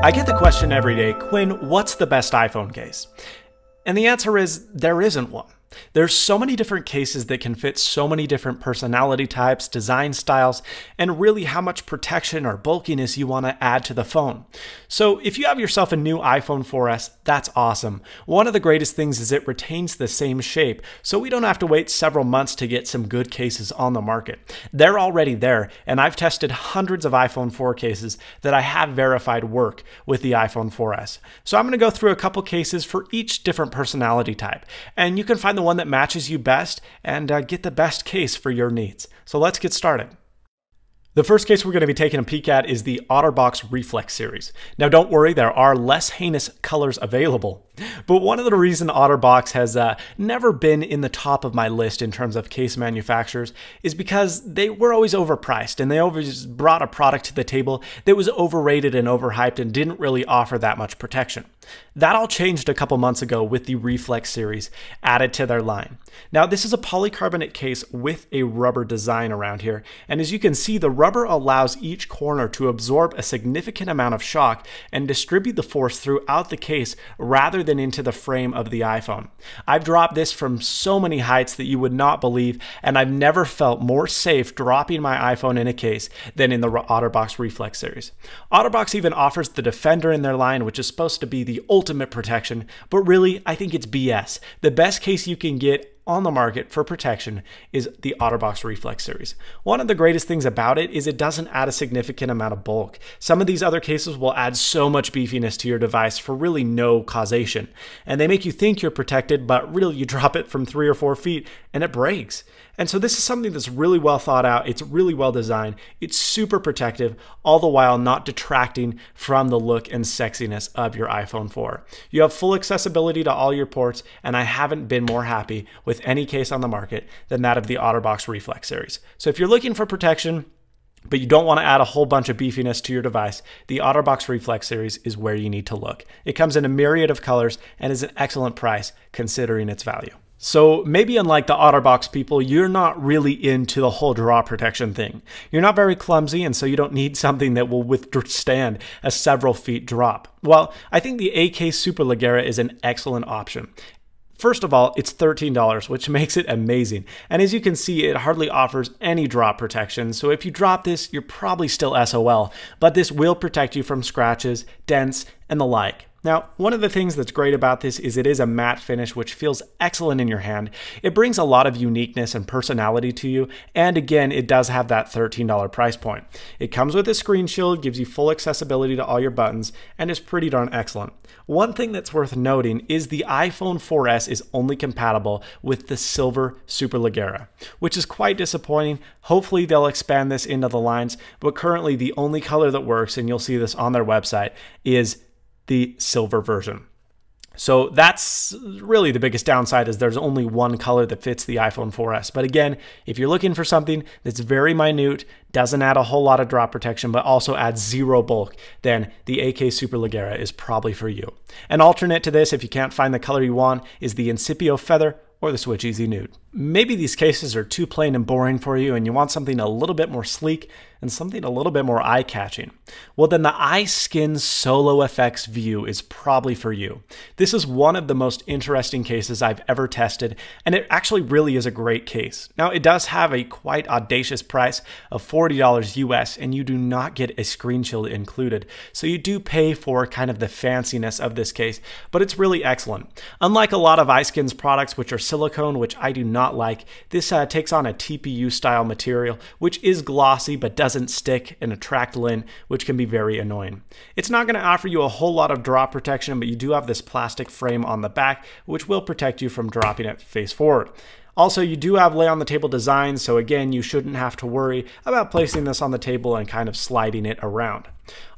I get the question every day, Quinn, what's the best iPhone case? And the answer is there isn't one. There's so many different cases that can fit so many different personality types, design styles, and really how much protection or bulkiness you want to add to the phone. So if you have yourself a new iPhone 4S, that's awesome. One of the greatest things is it retains the same shape, so we don't have to wait several months to get some good cases on the market. They're already there, and I've tested hundreds of iPhone 4 cases that I have verified work with the iPhone 4S. So I'm going to go through a couple cases for each different personality type, and you can find the one that matches you best and get the best case for your needs. So let's get started. The first case we're going to be taking a peek at is the OtterBox Reflex series. Now don't worry, there are less heinous colors available, but one of the reasons OtterBox has never been in the top of my list in terms of case manufacturers is because they were always overpriced and they always brought a product to the table that was overrated and overhyped and didn't really offer that much protection. That all changed a couple months ago with the Reflex series added to their line. Now this is a polycarbonate case with a rubber design around here, and as you can see, the rubber allows each corner to absorb a significant amount of shock and distribute the force throughout the case rather than into the frame of the iPhone. I've dropped this from so many heights that you would not believe, and I've never felt more safe dropping my iPhone in a case than in the OtterBox Reflex series. OtterBox even offers the Defender in their line, which is supposed to be the ultimate protection, but really, I think it's BS. The best case you can get on the market for protection is the OtterBox Reflex series. One of the greatest things about it is it doesn't add a significant amount of bulk. Some of these other cases will add so much beefiness to your device for really no causation, and they make you think you're protected, but really you drop it from 3 or 4 feet and it breaks. And so this is something that's really well thought out, it's really well designed, it's super protective, all the while not detracting from the look and sexiness of your iPhone 4. You have full accessibility to all your ports, and I haven't been more happy with any case on the market than that of the OtterBox Reflex series. So if you're looking for protection, but you don't want to add a whole bunch of beefiness to your device, the OtterBox Reflex series is where you need to look. It comes in a myriad of colors and is an excellent price considering its value. So maybe unlike the OtterBox people, you're not really into the whole draw protection thing. You're not very clumsy, and so you don't need something that will withstand a several feet drop. Well, I think the Acase Superleggera is an excellent option. First of all, it's $13, which makes it amazing. And as you can see, it hardly offers any drop protection. So if you drop this, you're probably still SOL, but this will protect you from scratches, dents, and the like. Now, one of the things that's great about this is it is a matte finish, which feels excellent in your hand. It brings a lot of uniqueness and personality to you, and again, it does have that $13 price point. It comes with a screen shield, gives you full accessibility to all your buttons, and is pretty darn excellent. One thing that's worth noting is the iPhone 4S is only compatible with the silver Superleggera, which is quite disappointing. Hopefully they'll expand this into the lines, but currently the only color that works, and you'll see this on their website, is the silver version. So that's really the biggest downside, is there's only one color that fits the iPhone 4S. But again, if you're looking for something that's very minute, doesn't add a whole lot of drop protection, but also adds zero bulk, then the Acase Superleggera is probably for you. An alternate to this, if you can't find the color you want, is the Incipio Feather or the Switch Easy Nude. Maybe these cases are too plain and boring for you and you want something a little bit more sleek and something a little bit more eye-catching. Well, then the iSkins SoloFX View is probably for you. This is one of the most interesting cases I've ever tested, and it actually really is a great case. Now, it does have a quite audacious price of $40 US, and you do not get a screen shield included, so you do pay for kind of the fanciness of this case, but it's really excellent. Unlike a lot of iSkins products, which are silicone, which I do not like, this takes on a TPU style material, which is glossy but doesn't stick and attract lint, which can be very annoying. It's not going to offer you a whole lot of drop protection, but you do have this plastic frame on the back, which will protect you from dropping it face forward. Also, you do have lay on the table design, so again, you shouldn't have to worry about placing this on the table and kind of sliding it around.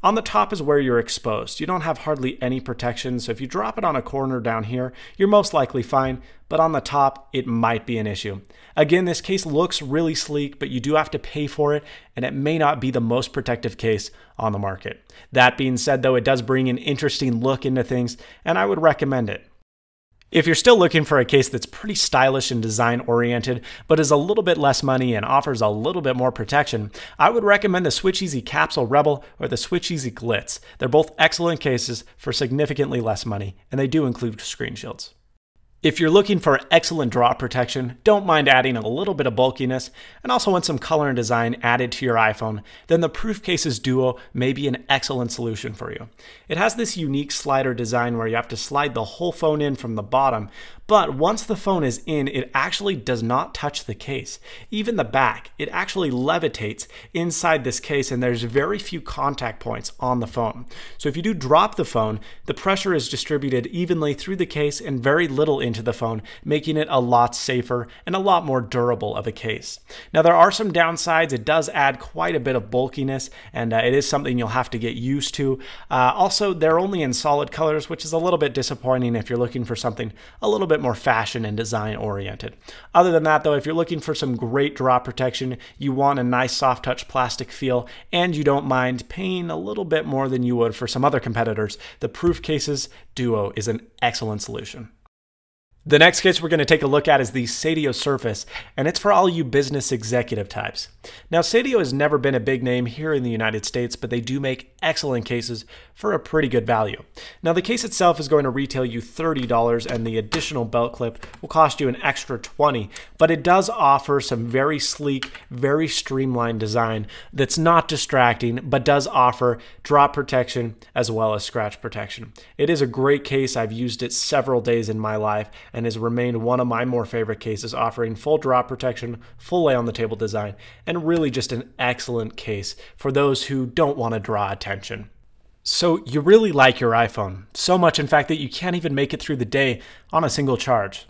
On the top is where you're exposed. You don't have hardly any protection, so if you drop it on a corner down here, you're most likely fine, but on the top, it might be an issue. Again, this case looks really sleek, but you do have to pay for it, and it may not be the most protective case on the market. That being said, though, it does bring an interesting look into things, and I would recommend it. If you're still looking for a case that's pretty stylish and design oriented, but is a little bit less money and offers a little bit more protection, I would recommend the SwitchEasy Capsule Rebel or the SwitchEasy Glitz. They're both excellent cases for significantly less money, and they do include screen shields. If you're looking for excellent drop protection, don't mind adding a little bit of bulkiness, and also want some color and design added to your iPhone, then the Proof Cases Duo may be an excellent solution for you. It has this unique slider design where you have to slide the whole phone in from the bottom, but once the phone is in, it actually does not touch the case. Even the back, it actually levitates inside this case, and there's very few contact points on the phone. So if you do drop the phone, the pressure is distributed evenly through the case and very little into the phone, making it a lot safer and a lot more durable of a case. Now there are some downsides. It does add quite a bit of bulkiness, and it is something you'll have to get used to. Also, they're only in solid colors, which is a little bit disappointing if you're looking for something a little bit more fashion and design oriented. Other than that though, if you're looking for some great drop protection, you want a nice soft touch plastic feel, and you don't mind paying a little bit more than you would for some other competitors, the Proof Cases Duo is an excellent solution. The next case we're going to take a look at is the Stadio Surface, and it's for all you business executive types. Now, Stadio has never been a big name here in the United States, but they do make excellent cases for a pretty good value. Now, the case itself is going to retail you $30, and the additional belt clip will cost you an extra $20, but it does offer some very sleek, very streamlined design that's not distracting, but does offer drop protection as well as scratch protection. It is a great case. I've used it several days in my life, and has remained one of my more favorite cases, offering full drop protection, full lay on the table design, and really just an excellent case for those who don't want to draw attention. So you really like your iPhone, so much in fact that you can't even make it through the day on a single charge.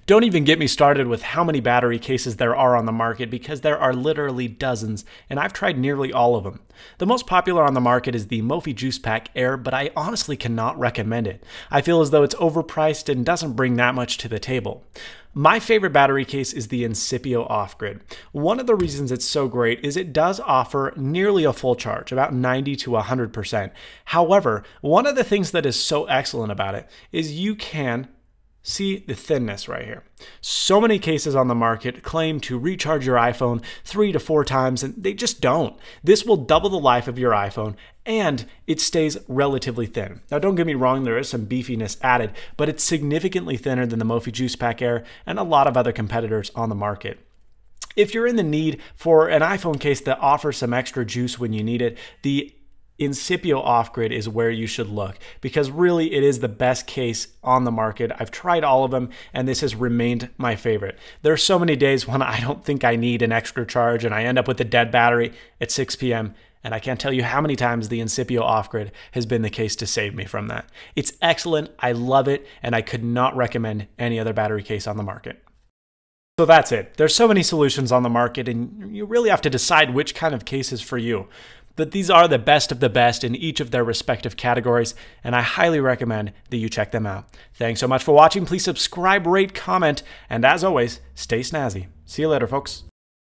Don't even get me started with how many battery cases there are on the market, because there are literally dozens, and I've tried nearly all of them. The most popular on the market is the Mophie Juice Pack Air, but I honestly cannot recommend it. I feel as though it's overpriced and doesn't bring that much to the table. My favorite battery case is the Incipio Off-Grid. One of the reasons it's so great is it does offer nearly a full charge, about 90 to 100%. However, one of the things that is so excellent about it is you can see the thinness right here. So many cases on the market claim to recharge your iPhone 3 to 4 times, and they just don't. This will double the life of your iPhone, and it stays relatively thin. Now, don't get me wrong, there is some beefiness added, but it's significantly thinner than the Mophie Juice Pack Air and a lot of other competitors on the market. If you're in the need for an iPhone case that offers some extra juice when you need it, the Incipio Off-Grid is where you should look, because really it is the best case on the market. I've tried all of them, and this has remained my favorite. There are so many days when I don't think I need an extra charge, and I end up with a dead battery at 6 p.m., and I can't tell you how many times the Incipio Off-Grid has been the case to save me from that. It's excellent, I love it, and I could not recommend any other battery case on the market. So that's it. There's so many solutions on the market, and you really have to decide which kind of case is for you. But these are the best of the best in each of their respective categories, and I highly recommend that you check them out. Thanks so much for watching. Please subscribe, rate, comment, and as always, stay snazzy. See you later, folks.